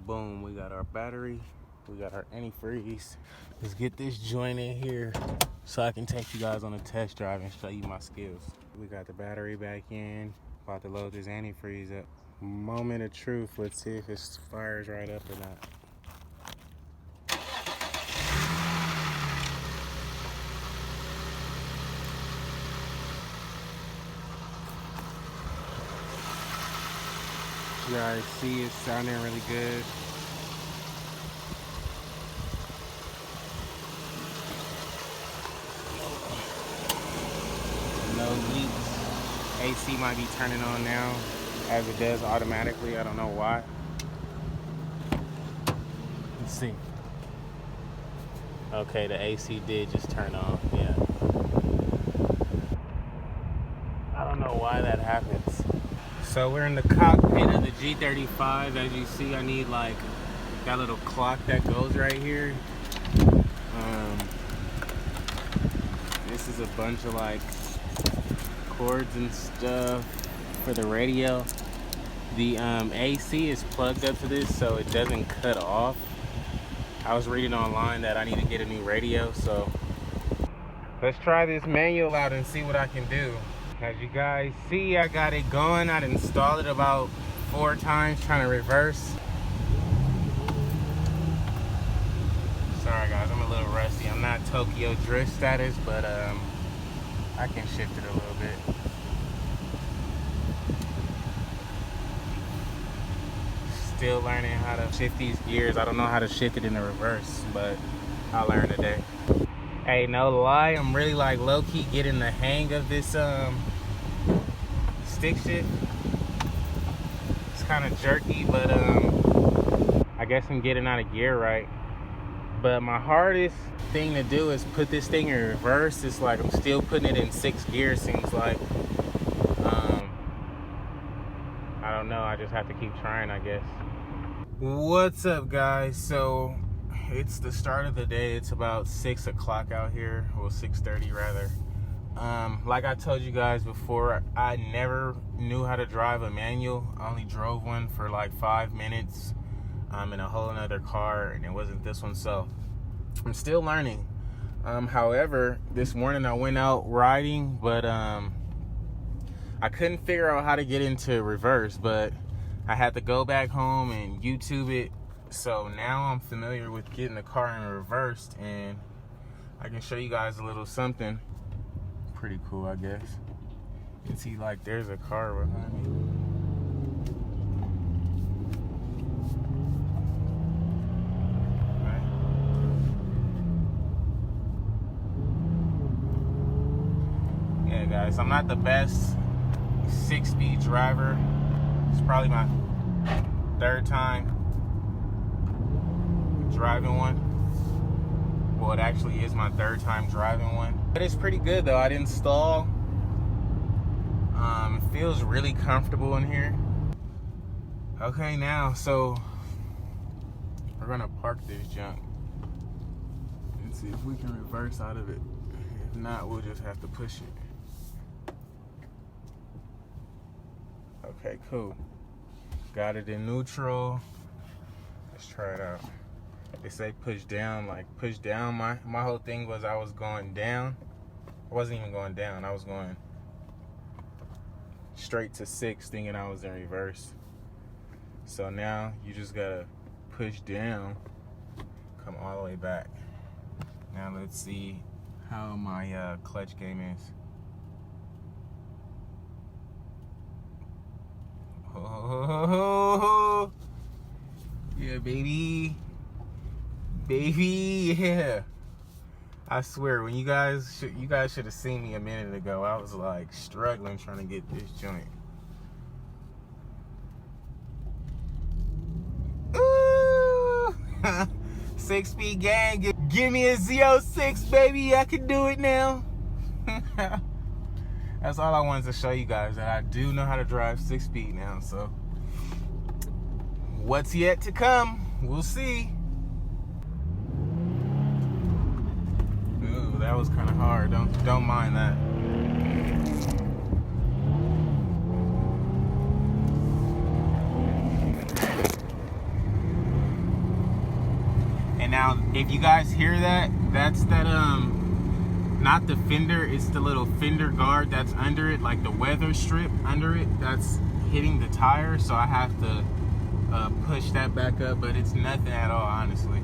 boom, we got our battery, we got our antifreeze. Let's get this joint in here so I can take you guys on a test drive and show you my skills. We got the battery back in, about to load this antifreeze up. Moment of truth, let's see if it fires right up or not. You guys see it's sounding really good. No leaks. AC might be turning on now as it does automatically. I don't know why. Let's see. Okay, the AC did just turn on. Yeah. I don't know why that happens. So we're in the cockpit of the G35. As you see, I need like that little clock that goes right here. This is a bunch of like cords and stuff for the radio. The AC is plugged up to this so it doesn't cut off. I was reading online that I need to get a new radio, so let's try this manual out and see what I can do. As you guys see, I got it going. I'd installed it about 4 times trying to reverse. Sorry guys, I'm a little rusty. I'm not Tokyo Drift status, but I can shift it a little bit. Still learning how to shift these gears. I don't know how to shift it in the reverse, but I'll learn today. Hey, no lie, I'm really like low-key getting the hang of this stick shift. It's kind of jerky, but I guess I'm getting out of gear right. But my hardest thing to do is put this thing in reverse. It's like I'm still putting it in 6th gear, seems like. I don't know, I just have to keep trying, I guess. What's up, guys? So it's the start of the day. It's about 6 o'clock out here, well 6:30 rather. Like I told you guys before, I never knew how to drive a manual. I only drove one for like 5 minutes in a whole nother car, and it wasn't this one, so I'm still learning. However, this morning I went out riding, but I couldn't figure out how to get into reverse, but I had to go back home and YouTube it. So now I'm familiar with getting the car in reverse, and I can show you guys a little something pretty cool, I guess. You can see like there's a car behind me. Yeah, guys, I'm not the best 6-speed driver. It's probably my 3rd time driving one. Well, it actually is my 3rd time driving one, but it's pretty good though. I didn't stall. It feels really comfortable in here. Okay, now so we're gonna park this junk and see if we can reverse out of it. If not, we'll just have to push it. Okay, cool. Got it in neutral. Let's try it out. They say push down, like push down. My whole thing was I was going down. I wasn't even going down. I was going straight to 6, thinking I was in reverse. So now you just gotta push down, come all the way back. Now let's see how my clutch game is. Oh, yeah, baby. Baby, yeah. I swear, when you guys should have seen me a minute ago. I was like struggling trying to get this joint. Ooh. 6-speed gang, give me a Z06, baby. I can do it now. That's all I wanted to show you guys, that I do know how to drive 6-speed now. So what's yet to come, we'll see. Ooh, that was kind of hard. Don't mind that. And now, if you guys hear that, that's that, not the fender, it's the little fender guard that's under it, like the weather strip under it, that's hitting the tire. So I have to push that back up, but it's nothing at all, honestly.